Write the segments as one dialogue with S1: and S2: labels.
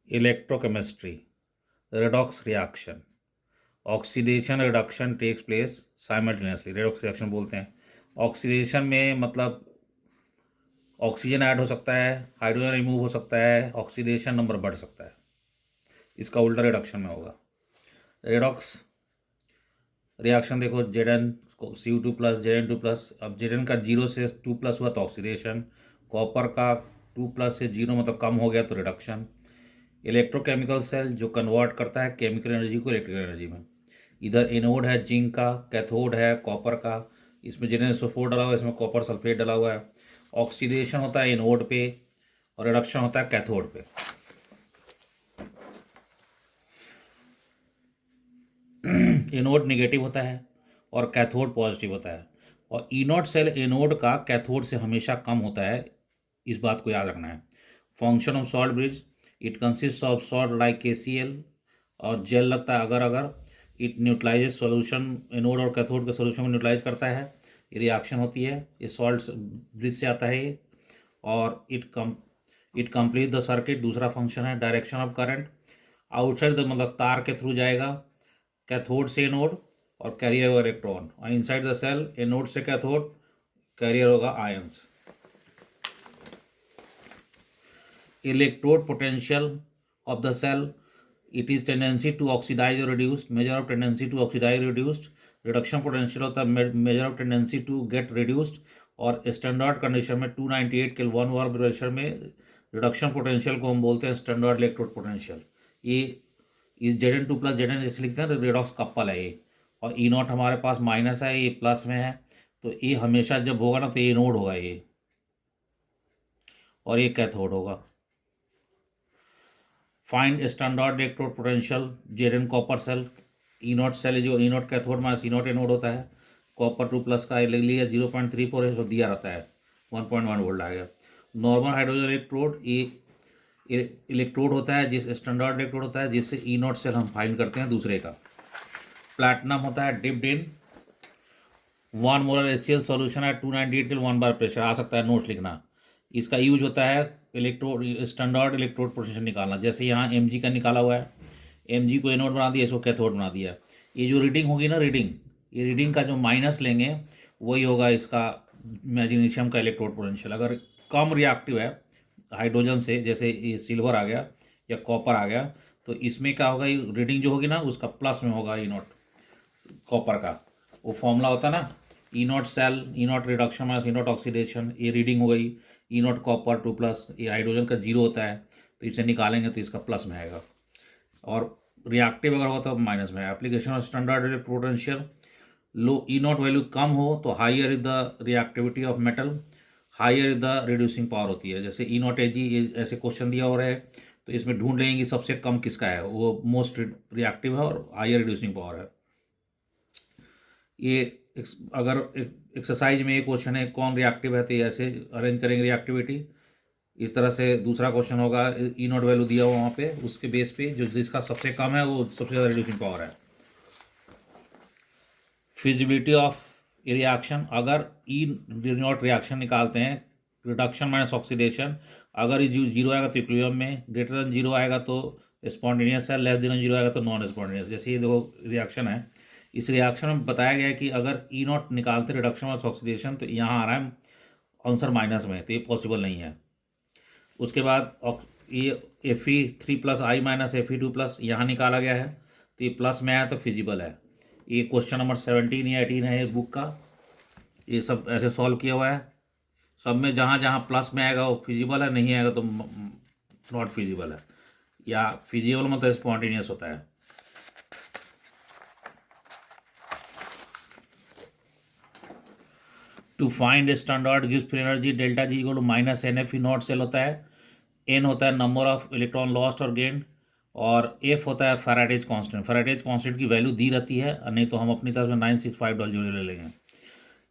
S1: Electrochemistry, redox reaction, oxidation reduction takes place simultaneously, redox reaction बोलते हैं। Oxidation में मतलब ऑक्सीजन ऐड हो सकता है, हाइड्रोजन रिमूव हो सकता है, ऑक्सीडेशन नंबर बढ़ सकता है। इसका उल्टा रिडक्शन में होगा। रेडॉक्स रिएक्शन देखो, Z N Cu2 plus Zn2 plus, अब जेडन का 0 से 2 प्लस हुआ तो ऑक्सीडेशन, कॉपर का 2 प्लस से 0 मतलब कम हो गया तो रिडक्शन। इलेक्ट्रोकेमिकल सेल जो कन्वर्ट करता है केमिकल एनर्जी को इलेक्ट्रिकल एनर्जी में। इधर एनोड है जिंक का, कैथोड है कॉपर का, इसमें Zn4 डला हुआ है, इसमें कॉपर सल्फेट डला हुआ है। ऑक्सीडेशन होता है एनोड पे और रिडक्शन होता है कैथोड पे। एनोड निगेटिव होता है और कैथोड पॉजिटिव होता है, और इनोड सेल एनोड का कैथोड से हमेशा कम होता है, इस बात को याद रखना है। Function of salt bridge, it consist of salt like KCl, और जेल लगता है अगर अगर इट न्यूट्रलाइजेज सॉल्यूशन, एनोड और कैथोड के सॉल्यूशन को न्यूट्रलाइज करता है। ये रिएक्शन होती है, ये सॉल्ट ब्रिज से आता है ये, और इट कंप्लीट द सर्किट। दूसरा फंक्शन है direction of current, outside the मतलब तार के थ्रू जाएगा कैथोड से एनोड और कैरियर होगा इलेक्ट्रॉन, और इनसाइड द सेल एनोड से कैथोड कैरियर होगा ions. Electrode potential of the cell, it is tendency to oxidize or reduced, measure of tendency to oxidize reduced। Reduction potential होता है measure of tendency to get reduced, और standard condition में 298 kelvin bar pressure में reduction potential को हम बोलते हैं standard electrode potential. ये Zn2 प्लस Zn जैसे लिखते हैं रेडॉक्स कपल है ये, और ई नॉट हमारे पास माइनस है, ये प्लस में है, तो ये हमेशा जब होगा ना तो ये नोड होगा ये, और ये कैथोड होगा। Find standard electrode potential Zn copper cell, E not cell जो E naught cathode minus E naught anode होता है, कॉपर 2 प्लस का ले लिया 0.34 है, तो दिया रहता है 1.1 वोल्ट आ गया। नॉर्मल हाइड्रोजन इलेक्ट्रोड, ये इलेक्ट्रोड होता है जिस स्टैंडर्ड इलेक्ट्रोड होता है जिससे ई नॉट सेल हम फाइंड करते हैं दूसरे का। प्लैटिनम होता है dipped in 1 molar HCl solution है 298 till 1 बार प्रेशर, आ सकता है नोट लिखना। इसका यूज होता है इलेक्ट्रोड स्टैंडर्ड इलेक्ट्रोड पोटेंशियल निकालना, जैसे यहाँ Mg का निकाला हुआ है, Mg को एनोड बना दिया, इसको कैथोड बना दिया। ये जो रीडिंग होगी ना ये रीडिंग का जो माइनस लेंगे वही होगा इसका मैग्नीशियम का इलेक्ट्रोड पोटेंशियल। अगर कम रिएक्टिव है हाइड्रोजन से, जैसे ये सिल्वर आ गया या कॉपर आ गया, तो इसमें क्या होगा, ये रीडिंग जो होगी ना उसका प्लस में होगा। ई नॉट कॉपर का वो फॉर्मूला होता है ना, E not cell E naught reduction minus E naught oxidation, ये रीडिंग हो गई। ई नॉट कॉपर 2 प्लस, ये हाइड्रोजन का 0 होता है, तो इसे निकालेंगे तो इसका प्लस में आएगा, और रिएक्टिव अगर होता है तो माइनस में। Application of standard potential, low E naught value कम हो तो higher is the reactivity of metal, higher is the reducing power होती है। जैसे ई नॉट Ag ऐसे क्वेश्चन दिया हो रहा है, तो इसमें ढूंढ लेंगे कि सबसे कम किसका है, वो मोस्ट रिएक्टिव है और हाइयर रिड्यूसिंग पावर है। ये अगर एक्सरसाइज में ये क्वेश्चन है कौन रिएक्टिव है, तो ये ऐसे अरेंज करेंगे रिएक्टिविटी। इस तरह से दूसरा क्वेश्चन होगा, ई नॉट वैल्यू दिया हुआ वहाँ पे, उसके बेस पे जो जिसका सबसे कम है वो सबसे ज़्यादा रिड्यूसिंग पावर है। फिजिबिलिटी ऑफ रिएक्शन, अगर ई नॉट रिएक्शन निकालते हैं रिडक्शन माइनस ऑक्सीडेशन, अगर ये 0 आएगा तो इक्विलिब्रियम में, ग्रेटर देन 0 आएगा तो स्पॉन्टेनियस है, लेस देन 0 आएगा तो नॉन स्पॉन्टेनियस। जैसे ये देखो रिएक्शन है, इस रिएक्शन में बताया गया है कि अगर ई नॉट निकालते रिडक्शन माइनस ऑक्सीडेशन, तो यहाँ आ रहा है आंसर माइनस में, तो ये पॉसिबल नहीं है। उसके बाद ये Fe3 प्लस आई माइनस Fe2 प्लस यहाँ निकाला गया है, तो ये प्लस में आया तो फिजिबल है। ये क्वेश्चन नंबर 17 या 18 है ये बुक का, ये सब ऐसे सॉल्व किया हुआ है। सब में जहाँ जहाँ प्लस में आएगा वो फिजिबल है, नहीं आएगा तो नॉट फिजिबल है, या फिजिबल मतलब स्पॉन्टेनियस होता है। टू फाइंड स्टैंडर्ड गिव्स free energy delta G equal to minus NF E not cell होता है, N होता है नंबर ऑफ इलेक्ट्रॉन लॉस्ट और गेंड, और F होता है फैराडेज कांस्टेंट। फैराडेज कांस्टेंट की वैल्यू दी रहती है, नहीं तो हम अपनी तरफ से 965 ले लेंगे।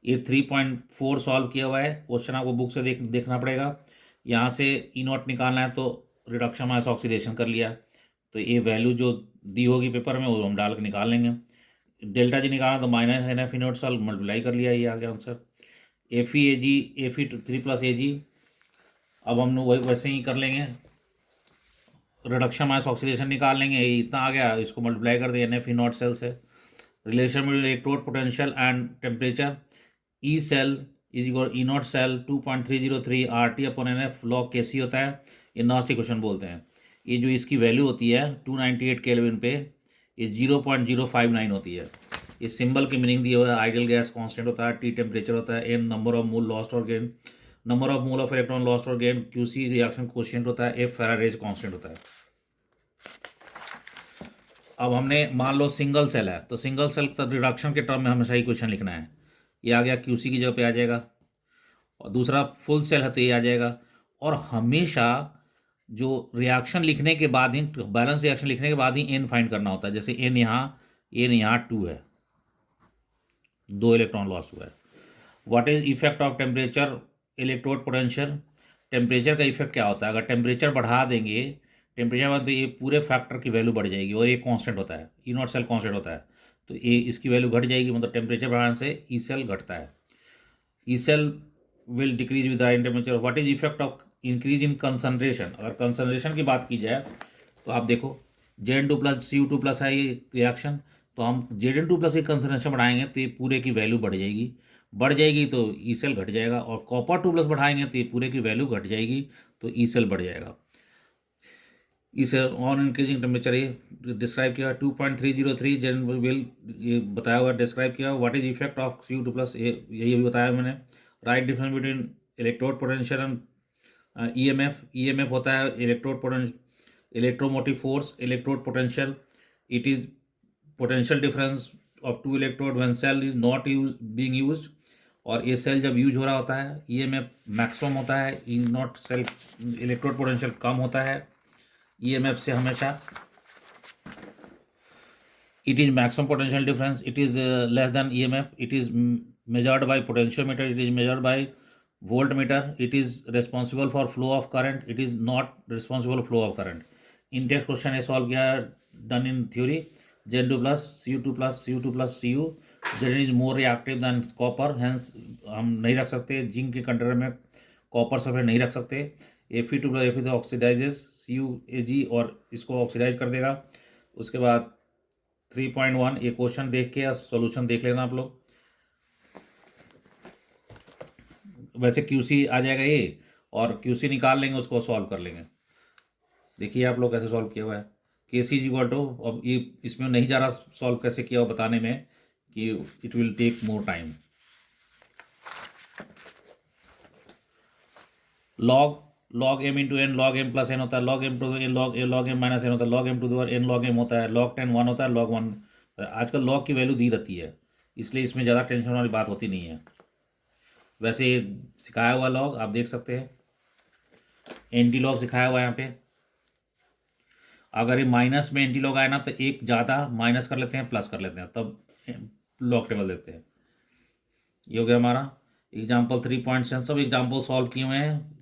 S1: ये 3.4 सॉल्व किया हुआ है क्वेश्चन, आपको बुक से देखना पड़ेगा। यहाँ से ई नॉट निकालना है तो रिडक्शन माइनस ऑक्सीडेशन कर लिया, तो ये वैल्यू जो दी होगी पेपर में वो हम डाल के निकाल लेंगे। डेल्टा G निकालना तो minus NF E not solve multiply कर लिया, ये आ गया आंसर। Fe3 प्लस Ag, अब हम लोग वैसे ही कर लेंगे रिडक्शन माइनस ऑक्सीडेशन निकाल लेंगे, ये इतना आ गया, इसको मल्टीप्लाई कर दिया NF नॉट सेल से। Relation between electrode potential and temperature, E cell is equal E not cell 2.303 RT/NF log Kc होता है। ये नास्ट इक्वेशन बोलते हैं। ये जो इसकी वैल्यू होती है 298 केल्विन पे, ये 0.059 होती है। इस सिंबल की मीनिंग दी हुआ है, आइडियल गैस कांस्टेंट होता है, T टेम्परेचर होता है, N number of mole lost और gain, number of mole of electron lost और गेन, QC रिएक्शन कोशिएंट होता है, F फैराडेज कांस्टेंट होता है। अब हमने मान लो सिंगल सेल है, तो सिंगल सेल रिडक्शन के टर्म में हमेशा ही क्वेश्चन लिखना है। ये आ गया, QC की जगह पे आ जाएगा, और दूसरा फुल सेल है तो ये आ जाएगा। और हमेशा जो रिएक्शन लिखने के बाद ही, बैलेंस रिएक्शन लिखने के बाद ही N फाइंड करना होता है। जैसे N यहाँ 2 है, 2 इलेक्ट्रॉन लॉस हुआ है। What is effect of temperature electrode potential, temperature का इफेक्ट क्या होता है? अगर टेम्परेचर बढ़ा देंगे, टेम्परेचर बढ़ा तो ये पूरे फैक्टर की वैल्यू बढ़ जाएगी, और ये कांस्टेंट होता है, ई नॉट सेल कांस्टेंट होता है, तो ये इसकी वैल्यू घट जाएगी, मतलब टेम्परेचर बढ़ाने से ई सेल घटता है। E cell will decrease with the temperature. What is effect of increase in concentration, अगर कंसनट्रेशन की बात की जाए तो आप देखो Zn2+ Cu2+ है ये रिएक्शन, तो हम Zn2+ की कंसनट्रेशन बढ़ाएंगे तो ये पूरे की वैल्यू बढ़ जाएगी तो ई सेल घट जाएगा, और कॉपर 2+ बढ़ाएंगे तो ये पूरे की वैल्यू घट जाएगी तो ई सेल बढ़ जाएगा। इस ऑन इंक्रीजिंग टेम्परेचर ये डिस्क्राइब किया 2.303 जेन विल, ये बताया हुआ डिस्क्राइब किया। What is effect of Cu2+, यही भी बताया मैंने। Right difference between electrode potential and EMF होता है electrode potential, electromotive force, electrode potential, it is potential difference of 2 electrode when cell is not being used, और ये cell जब use हो रहा होता है EMF मैक्सिमम होता है, ई नॉट सेल इलेक्ट्रोड पोटेंशियल कम होता है EMF से हमेशा। it is maximum potential difference, it is less than EMF, it is measured by potentiometer, it is measured by voltmeter, it is responsible for flow of current, it is not responsible for flow of current। In text question है solve किया, done in theory. Zn2+ Cu2+ Cu, Zn is more reactive than copper, hence हम नहीं रख सकते zinc के container में copper sulphate नहीं रख सकते। Fe2+ Fe ऑक्सीडाइजेस CuAg और इसको ऑक्सीडाइज कर देगा। उसके बाद 3.1 ये क्वेश्चन देख के या सॉल्यूशन देख लेना आप लोग। वैसे QC आ जाएगा ये, और QC निकाल लेंगे, उसको सॉल्व कर लेंगे। देखिए आप लोग कैसे सॉल्व किया हुआ है। Kc इज इक्वल टू, अब ये इसमें नहीं जा रहा सॉल्व कैसे किया हुआ बताने में, कि it will take more time. log m into N log m plus N होता है, log m to N log m minus N होता है, log m to the n log m होता है, log 10 1 होता है, log 1। आजकल log की वैल्यू दी रहती है, इसलिए इसमें ज़्यादा टेंशन वाली बात होती नहीं है। वैसे सिखाया हुआ log आप देख सकते हैं, एंटी लॉग सिखाया हुआ है यहाँ पे। अगर ये माइनस में एंटी लॉग आए ना तो एक ज़्यादा माइनस कर लेते हैं, प्लस कर लेते हैं, तब लॉग टेबल देते हैं। ये हो गया हमारा एग्जाम्पल 3.7। सब एग्जाम्पल सॉल्व किए हुए हैं,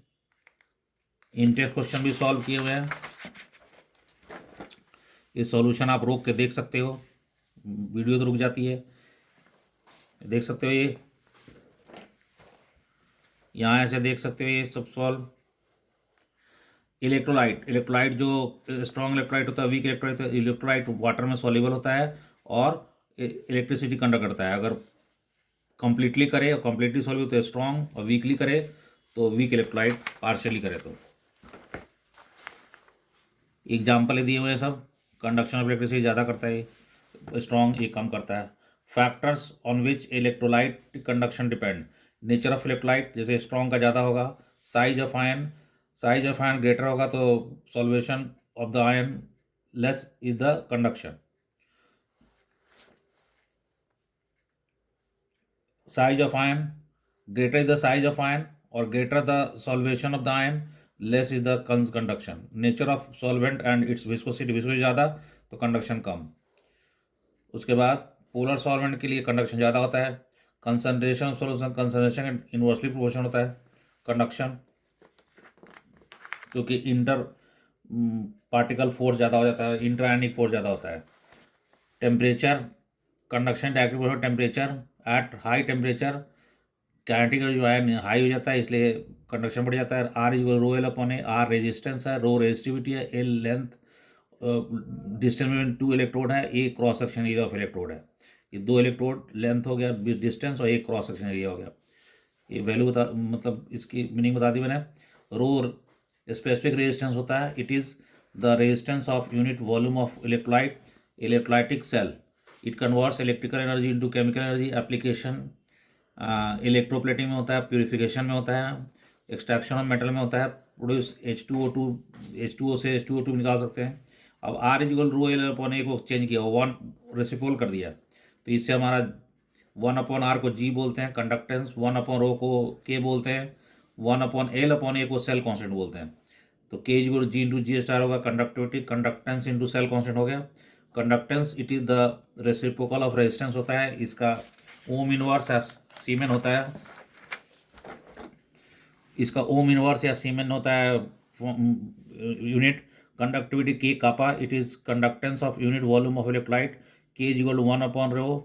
S1: इंटेक्स क्वेश्चन भी सॉल्व किए हुए हैं। ये सॉल्यूशन आप रोक के देख सकते हो, वीडियो तो रुक जाती है, देख सकते हो। ये यहाँ ऐसे देख सकते हो, ये सब सॉल्व। इलेक्ट्रोलाइट जो स्ट्रॉन्ग इलेक्ट्रोलाइट होता है, वीक इलेक्ट्रोलाइट वाटर में सॉल्युबल होता है और इलेक्ट्रिसिटी कंडक्ट करता है। अगर कंप्लीटली करे और कंप्लीटली सॉल्व तो स्ट्रॉन्ग, और वीकली करे तो वीक इलेक्ट्रोलाइट, पार्शियली करे तो। एग्जाम्पल दिए हुए हैं सब। कंडक्शन ऑफ इलेक्ट्रिसिटी ज़्यादा करता है, स्ट्रॉन्ग ये कम करता है। Factors on which electrolyte conduction depend, nature of electrolyte, जैसे स्ट्रॉन्ग का ज़्यादा होगा, साइज ऑफ आयन ग्रेटर होगा तो solvation of the ion less is the conduction. Size of ion, greater is the size of ion or greater the solvation of the ion, less is the conduction। nature of solvent and its viscosity ज़्यादा तो conduction कम। उसके बाद polar solvent के लिए conduction ज़्यादा होता है। Concentration of solution, concentration inversely proportional होता है कंडक्शन, क्योंकि इंटर पार्टिकल फोर्स ज़्यादा हो जाता है, इंटरआयनिक फोर्स ज़्यादा होता है। Temperature, conduction directly temperature, at high temperature kinetic जो आयन हाई हो जाता है, इसलिए कंडक्शन बढ़ जाता है। R is rho L upon A, R resistance है, रो रेजिस्टिविटी है, एल लेंथ डिस्टेंस में टू इलेक्ट्रोड है, A cross section area of electrode है। ये दो इलेक्ट्रोड लेंथ हो गया डिस्टेंस और एक क्रॉस सेक्शन एरिया हो गया। ये वैल्यू बता मतलब इसकी मीनिंग बता दी मैंने। रो स्पेसिफिक रेजिस्टेंस होता है, it is the resistance of unit volume of electrolyte electrolytic cell. It converts electrical energy into chemical energy. Application electroplating में होता है, प्यूरिफिकेशन में होता है, एक्सट्रैक्शन ऑफ मेटल में होता है, प्रोड्यूस H2O से H2O2 निकाल सकते हैं। अब R is equal rho L upon A को चेंज किया, वन रेसिप्रोकल कर दिया, तो इससे हमारा 1/r को G बोलते हैं कंडक्टेंस, 1/ρ को K बोलते हैं, 1/L/A को सेल कांस्टेंट बोलते हैं। तो K is equal G into G star होगा conductivity, conductance into cell constant हो गया। Conductance it is the reciprocal of resistance होता है, इसका ओम इनवर्स या सीमेन होता है, इसका ओम इनवर्स या सीमेन होता है यूनिट। कंडक्टिविटी के kappa, it is conductance of unit volume of electrolyte. K is equal to 1/ρ,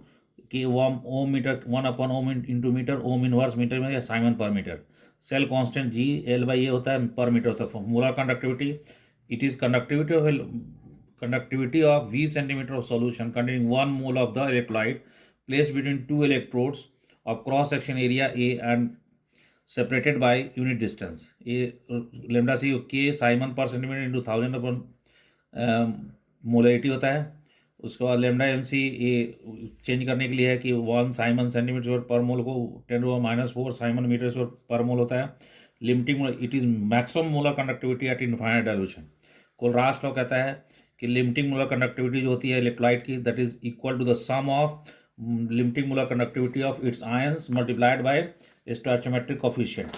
S1: K ohm metre 1/ओम into metre, ohm inverse metre में या siemens per metre. Cell constant G L by A होता है, per metre होता है। Molar conductivity, it is conductivity of V centimetre of solution containing 1 mole of the electrolyte placed between two electrodes of cross section area A and separated by unit distance. ये lambda सी के Simon पर centimetre into 1000 अपन molarity होता है। उसके बाद lambda M C ये change करने के लिए है कि 1 साइमन सेंटीमीटर पर मोल को 10⁻⁴ साइमन मीटर पर मोल होता है। Limiting, it is maximum molar conductivity at infinite dilution. Kohlrausch law कहता है कि लिमिटिंग मोलर कंडक्टिविटी जो होती है इलेक्ट्रोलाइट की, that is equal to the sum of limiting molar conductivity of its ions multiplied by stoichiometric coefficient.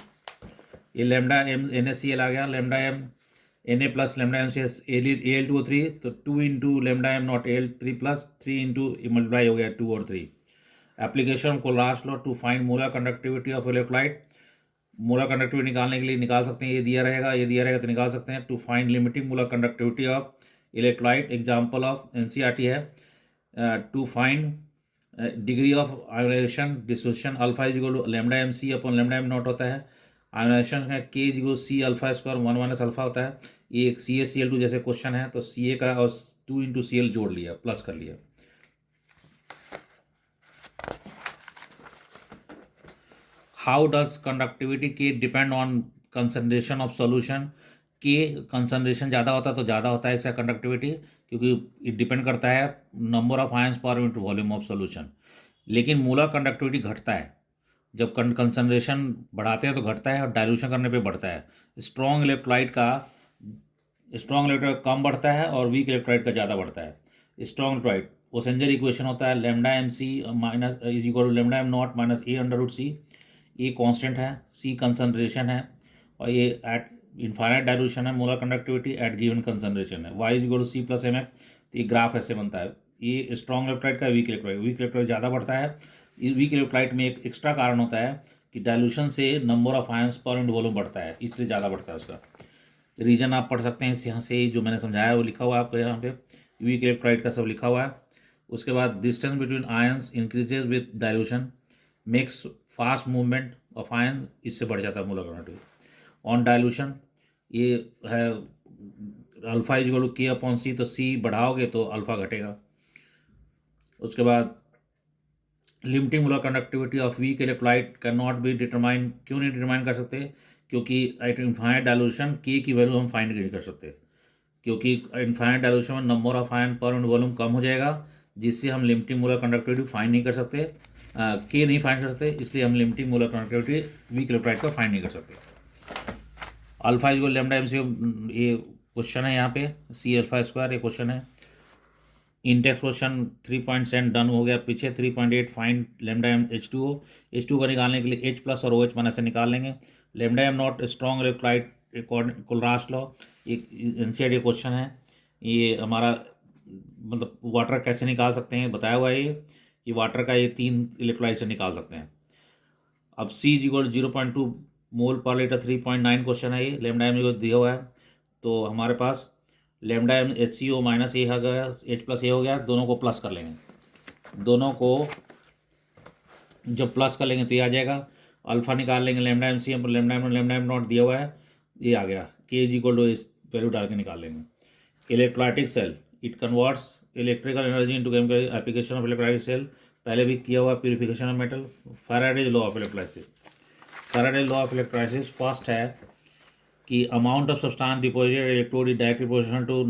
S1: ये lambda M NaCl आ गया, lambda M Na plus lambda M से Al2O3, तो 2 into lambda M naught Al3 plus 3 into multiply हो गया 2 और 3। Application Kohlrausch law to find molar conductivity of electrolyte. Molar conductivity निकालने के लिए निकाल सकते हैं, ये दिया रहेगा तो निकाल सकते हैं। To find limiting molar conductivity of electrolyte, example of NCERT है। To find degree of ionization dissociation, alpha is equal to lambda M C upon lambda M naught होता है। आयोनाइजेशन का K is equal C alpha square 1 minus alpha होता है। ये एक CaCl2 जैसे question है, तो Ca का और 2 इंटू Cl जोड़ लिया, प्लस कर लिया। हाउ डज कंडक्टिविटी के depend on concentration of solution. के कंसनट्रेशन ज़्यादा होता है तो ज़्यादा होता है इसका कंडक्टिविटी, क्योंकि ये डिपेंड करता है नंबर ऑफ आयंस पर यूनिट वॉल्यूम ऑफ सोल्यूशन। लेकिन मोलर कंडक्टिविटी घटता है जब कंसनट्रेशन बढ़ाते हैं तो घटता है, और डाइल्यूशन करने पे बढ़ता है। स्ट्रॉन्ग इलेक्ट्रोलाइट कम बढ़ता है और वीक इलेक्ट्रोलाइट का ज़्यादा बढ़ता है। स्ट्रॉन्ग इलेक्ट्रोलाइट ओसेंजर इक्वेशन होता है lambda M C minus is equal to lambda M naught minus A√C। ये कांस्टेंट है, C कंसनट्रेशन है, और ये एट इनफाइनाइट डाइल्यूशन है। Molar conductivity at given concentration है। Y is equal to C plus mx। तो ये ग्राफ ऐसे बनता है। ये स्ट्रॉन्ग इलेक्ट्रोलाइट का, वीक इलेक्ट्रोलाइट ज़्यादा बढ़ता है। वीक इलेक्ट्रोलाइट में एक एक्स्ट्रा कारण होता है कि डाइल्यूशन से नंबर ऑफ आयंस पर यूनिट वॉल्यूम बढ़ता है, इसलिए ज़्यादा बढ़ता है उसका। रीजन आप पढ़ सकते हैं यहाँ से, जो मैंने समझाया है वो लिखा हुआ है आपको यहाँ पे, वीक इलेक्ट्रोलाइट का सब लिखा हुआ है। उसके बाद distance between ions increases with dilution makes fast movement of ion, इससे बढ़ जाता है मोलर कंडक्टिविटी ऑन डाइल्यूशन। ये है alpha is equal to K/C, तो C बढ़ाओगे तो अल्फा घटेगा। उसके बाद limiting molar conductivity of weak electrolyte can not be determine. क्यों नहीं डिटरमाइन कर सकते? क्योंकि एट इनफाइनाइट डाइल्यूशन के की वैल्यू हम फाइंड नहीं कर सकते, क्योंकि इनफाइनाइट डाइल्यूशन में number of ion per unit volume कम हो जाएगा, जिससे हम लिमिटिंग मोलर कंडक्टिविटी फाइंड नहीं कर सकते, के नहीं फाइंड कर सकते, इसलिए हम limiting molar conductivity weak electrolyte का फाइंड नहीं कर सकते। Alpha is equal lambda M C, ये क्वेश्चन है यहाँ पे, C अल्फा स्क्वायर ये क्वेश्चन है। इंटेक्स क्वेश्चन 3.7 डन हो गया पीछे। 3.8 फाइंड लेमडा एम H2O को निकालने के लिए H प्लस और OH माइनस से निकाल लेंगे। Lambda M naught strong electrolyte Kohlrausch law, एक NCERT क्वेश्चन है। ये हमारा मतलब वाटर कैसे निकाल सकते हैं बताया हुआ है, ये वाटर का ये 3 इलेक्ट्रोलाइट से निकाल सकते हैं। अब C इज इक्वल 0.2 मोल पर लीटर 3.9 क्वेश्चन है ये, लेमडा एम दिया हुआ है, तो हमारे पास लेमडा एम HCO माइनस ए हो गया, H प्लस ए हो गया, दोनों को प्लस कर लेंगे। दोनों को जब प्लस कर लेंगे तो ये आ जाएगा अल्फा निकाल लेंगे, lambda M C M, lambda M naught दिया हुआ है, ये आ गया, के इज इक्वल टू इस वैल्यू डाल के निकाल लेंगे। Electrolytic cell, it converts electrical energy into chemical application of electrolytic cell, पहले भी किया हुआ, purification of metal, Faraday's law of electrolysis. Faraday's law of electrolysis first है कि amount of substance deposited electrode is directly proportional to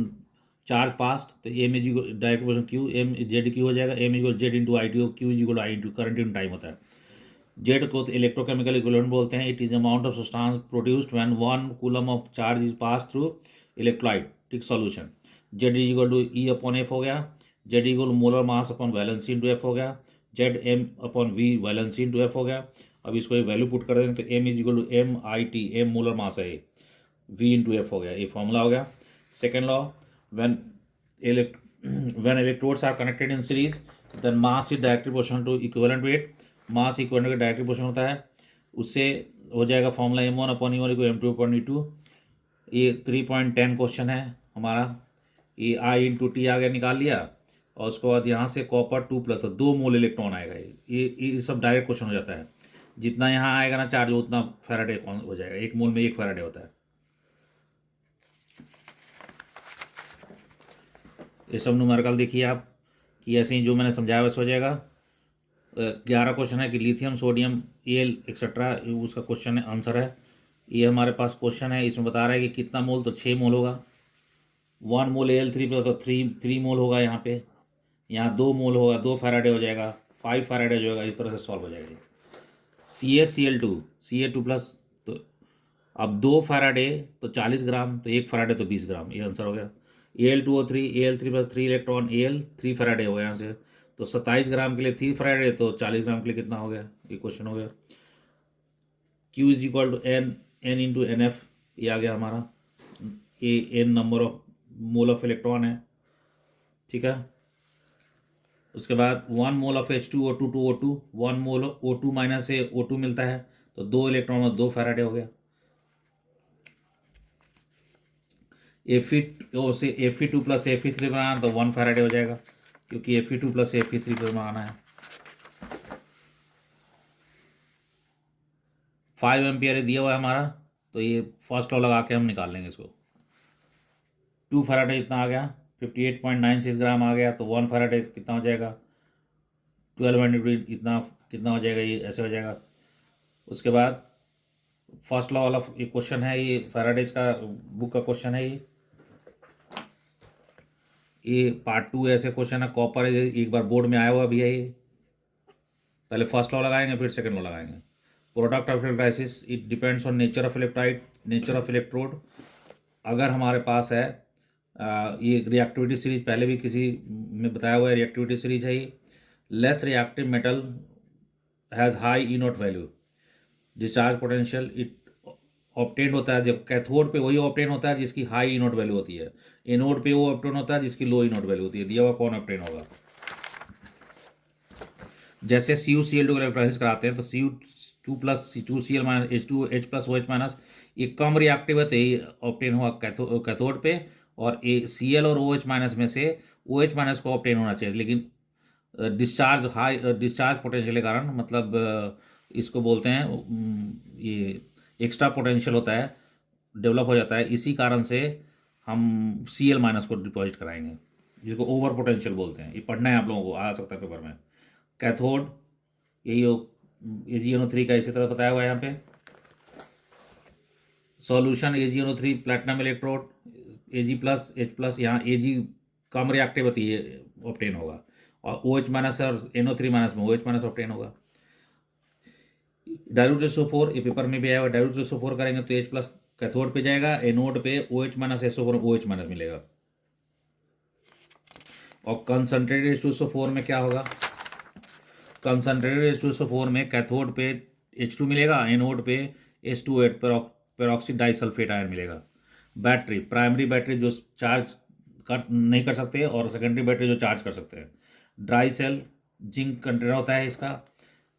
S1: charge passed, तो M is direct proportional Q, M Z Q हो जाएगा, M equal Z into I T, Q is equal I into current in time होता है। Z को electrochemical equivalent बोलते हैं। It is amount of substance produced when 1 coulomb of charge is pass through electrolytic solution. Z is equal to E upon F हो गया, Z equal molar mass upon valency into F हो गया, Z M upon we valency into F हो गया। अब इसको एक value put कर दें तो M is equal to M I T, M molar mass है, वी इंटू एफ हो गया, ये फॉर्मूला हो गया। Second law, when when electrodes are connected in series then mass is directly proportional to equivalent weight, mass equivalent का directly proportional होता है, उससे हो जाएगा formula M1 upon E1 equal M2 upon E2। ये 3.10 क्वेश्चन है हमारा, ये I इंटू टी आ गया, निकाल लिया, और उसके बाद यहाँ से कॉपर 2+, 2 मोल इलेक्ट्रॉन आएगा, ये सब डायरेक्ट क्वेश्चन हो जाता है। जितना यहाँ आएगा ना चार्ज उतना फैराडे हो जाएगा, 1 मोल में 1 फैराडे होता है। ये सब न्यूमेरिकल देखिए आप कि ऐसे ही जो मैंने समझाया वैसे हो जाएगा। 11 क्वेश्चन है कि लिथियम सोडियम एल एक्सेट्रा, उसका क्वेश्चन है, आंसर है। ये हमारे पास क्वेश्चन है, इसमें बता रहा है कि कितना मोल, तो 6 मोल होगा। 1 मोल AL3 पे तो 3 मोल होगा, यहाँ 2 मोल होगा, 2 फैराडे हो जाएगा, 5 फैराडे हो जाएगा, इस तरह से सॉल्व हो जाएगी। CaCl2 Ca2+, तो अब 2 फैराडे तो 40 ग्राम, तो 1 फैराडे तो 20 ग्राम, ये आंसर हो गया। Al2O3 AL3 + 3 electron Al 3 Faraday हो गया यहाँ से, तो 27 ग्राम के लिए 3 फैराडे, तो 40 ग्राम के लिए कितना हो गया, ये क्वेश्चन हो गया। Q is equal to N into NF, ये आ गया हमारा, ये N number of mole of electron है, ठीक है। उसके बाद 1 mole of H2O2 to O2, 1 mole O2 minus से O2 मिलता है, तो 2 इलेक्ट्रॉन में 2 फैराडे हो गया। Fe2 प्लस Fe3 बनाना तो 1 फैराडे हो जाएगा, क्योंकि Fe2 प्लस Fe3 पर बनाना है। 5 एम्पियर दिया हुआ है हमारा, तो ये फर्स्ट लॉ लगा के हम निकाल लेंगे इसको। 2 फैराडे इतना आ गया, 58.96 ग्राम आ गया, तो 1 फैराडे कितना हो जाएगा, 12 इतना कितना हो जाएगा, ये ऐसे हो जाएगा। उसके बाद फर्स्ट लॉ वाला ये क्वेश्चन है, ये फैराडेज का बुक का क्वेश्चन है, ये पार्ट 2 ऐसे क्वेश्चन है, कॉपर है, एक बार बोर्ड में आया हुआ भी है ये। पहले फर्स्ट लॉ लगाएंगे फिर सेकंड लॉ लगाएंगे। Product of electrolysis, it depends on nature of electrolyte, nature of electrode. अगर हमारे पास है ये रिएक्टिविटी सीरीज, पहले भी किसी में बताया हुआ है, रिएक्टिविटी सीरीज है ये। Less reactive metal has high E naught value, discharge potential it obtain होता है, जब कैथोड पे वही ऑप्टेन होता है जिसकी हाई ई नॉट वैल्यू होती है, एनोड पे वो ऑप्टेन होता है जिसकी लो ई नॉट वैल्यू होती है। दिया हुआ कौन ऑप्टेन होगा, जैसे CuCl2 इलेक्ट्रोलाइसिस कराते हैं तो Cu2 plus Cl minus H2H+OH-, ये कम रिएक्टिव है तो यही ऑप्टेन हुआ कैथोड पे, और Cl और OH- में से OH- को ऑप्टेन होना चाहिए, लेकिन डिस्चार्ज पोटेंशियल के कारण, मतलब इसको बोलते हैं ये एक्स्ट्रा पोटेंशियल होता है, डेवलप हो जाता है, इसी कारण से हम Cl- को डिपॉजिट कराएंगे, जिसको ओवर पोटेंशियल बोलते हैं। ये पढ़ना है आप लोगों को, आ सकता है पेपर में। कैथोड यही हो, AgNO3 का इसी तरह बताया हुआ है यहाँ पे। Solution AgNO3 platinum electrode, Ag+H+, यहाँ Ag कम रिएक्टिव होती है, ऑप्टेन होगा, और OH- और NO3- में OH- ऑप्टेन होगा। डाइल्यूटेड SO4, ये पेपर में भी आया हुआ, डाइल्यूटेड SO4 करेंगे तो H+ कैथोड पे जाएगा, एनोड पे OH- SO4 OH- मिलेगा। और कंसनट्रेटेड H2SO4 में क्या होगा, कंसनट्रेटेड H2SO4 में कैथोड पे H2 मिलेगा, एनोड पे H2 पेरोक्सी डाइसल्फेट आयन मिलेगा। बैटरी, प्राइमरी बैटरी जो चार्ज नहीं कर सकते, और सेकेंडरी बैटरी जो चार्ज कर सकते हैं। ड्राई सेल, जिंक कंटेनर होता है इसका,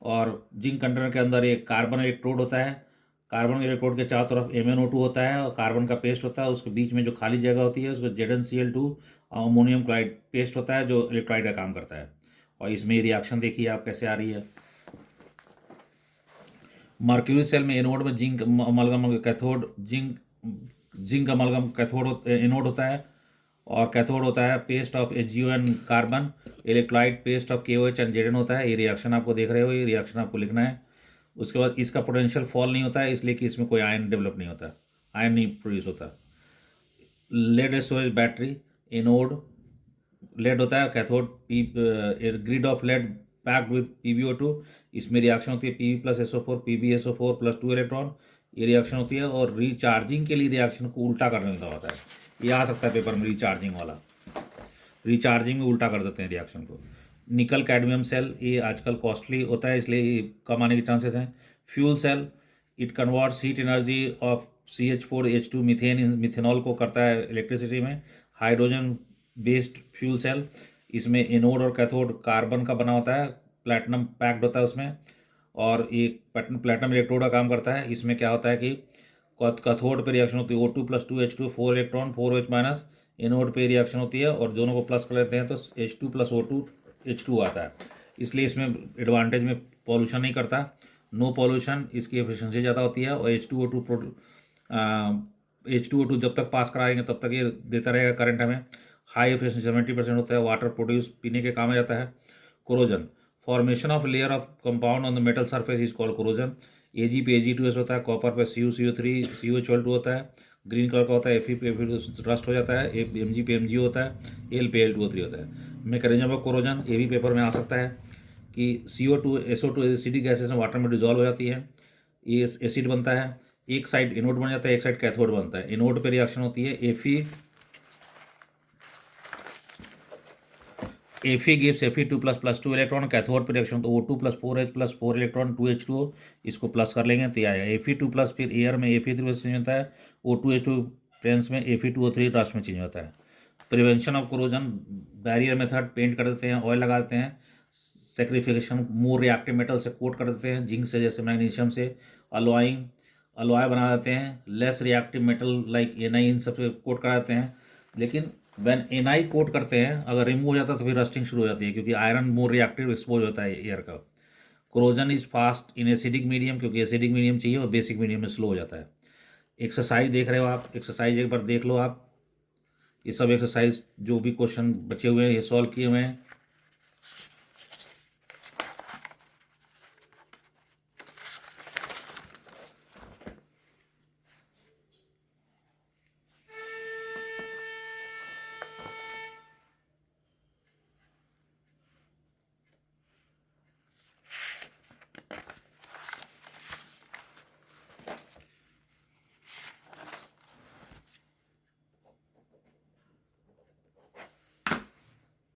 S1: और जिंक कंटेनर के अंदर एक कार्बन इलेक्ट्रोड होता है, कार्बन इलेक्ट्रोड के चारों तरफ MnO2 होता है, और कार्बन का पेस्ट होता है, उसके बीच में जो खाली जगह होती है उसको ZnCl2 अमोनियम क्लोराइड पेस्ट होता है, जो इलेक्ट्रोलाइट का काम करता है। और इसमें रिएक्शन देखिए आप कैसे आ रही है। मर्क्यूरी सेल में एनोड में zinc amalgam cathode, zinc amalgam cathode anode होता है, और कैथोड होता है paste of HgON carbon, electrolyte paste of KOH and Zn होता है। ये रिएक्शन आपको देख रहे हो, ये रिएक्शन आपको लिखना है। उसके बाद इसका पोटेंशियल फॉल नहीं होता है, इसलिए कि इसमें कोई आयन डेवलप नहीं होता, आयन नहीं प्रोड्यूस होता। Lead storage battery, anode lead होता है, cathode grid of lead packed with PbO2। इसमें रिएक्शन होती है Pb+SO4 PbSO4 प्लस 2 इलेक्ट्रॉन, ये रिएक्शन होती है। और रिचार्जिंग के लिए रिएक्शन को उल्टा करने का होता है, ये आ सकता है पेपर में रिचार्जिंग वाला, रिचार्जिंग में उल्टा कर देते हैं रिएक्शन को। निकल कैडमियम सेल, ये आजकल कॉस्टली होता है इसलिए ये कम आने के चांसेस हैं। Fuel cell, it converts heat energy of CH4H2 methane, methanol को करता है इलेक्ट्रिसिटी में। हाइड्रोजन बेस्ड फ्यूल सेल, इसमें एनोड और कैथोड कार्बन का बना होता है, प्लैटिनम पैक्ड होता है उसमें, और ये प्लैटिनम इलेक्ट्रोड का काम करता है। इसमें क्या होता है कि कैथोड पे रिएक्शन होती है O2+2H2 4 electron 4OH minus, anode पे रिएक्शन होती है और दोनों को प्लस कर लेते हैं तो H2+O2H2 आता है। इसलिए इसमें एडवांटेज में पॉल्यूशन नहीं करता, नो पॉल्यूशन, इसकी एफिशिएंसी ज़्यादा होती है। और H2O2 जब तक पास कराएंगे तब तक ये देता रहेगा करंट हमें। हाई एफिशिएंसी 70% होता है, वाटर प्रोड्यूस पीने के काम आ जाता है। Corrosion, formation of layer of compound on the metal surface is called corrosion. Ag पे Ag2S होता है, कॉपर पे CuCO3 CuHL2 होता है, ग्रीन कलर का होता है, Fe पे रस्ट हो जाता है, Mg पे MgO होता है, Al पे Al2O3 होता है। मैकेनिज्म ऑफ कोरोजन, ये भी पेपर में आ सकता है कि CO2 SO2 acidic gases water में डिजॉल्व हो जाती है, ये एसिड बनता है, एक साइड एनोड बन जाता है, एक साइड कैथोड बनता है। एनोड पे रिएक्शन होती है Fe gives Fe2 plus 2 electron, cathode पे रिएक्शन तो O2+4H प्लस 4 इलेक्ट्रॉन 2H2O, इसको प्लस कर लेंगे तो ये आएगा Fe2+। फिर एयर में Fe3 चेंज होता है, O2H2 ट्रेंस में Fe2O3 रस्ट में चेंज होता है। Prevention of corrosion, barrier method, paint कर देते हैं, ऑयल लगा देते हैं। सेक्रिफिकेशन, मोर रिएक्टिव मेटल से कोट कर देते हैं, जिंक से जैसे मैग्नीशियम से। अलोइंग, अलॉय बना देते हैं। Less reactive metal like Ni, इन सब से कोट करा देते हैं। लेकिन व्हेन Ni कोट करते हैं अगर रिमूव हो जाता है तो फिर रस्टिंग शुरू हो जाती है, क्योंकि आयरन मोर रिएक्टिव एक्सपोज होता है एयर का। Corrosion is fast in acidic medium, क्योंकि एसिडिक मीडियम चाहिए, और बेसिक मीडियम में स्लो हो जाता है। एक्सरसाइज देख रहे हो आप, एक्सरसाइज एक बार देख लो आप, ये सब एक्सरसाइज जो भी क्वेश्चन बचे हुए हैं ये सॉल्व किए हुए हैं।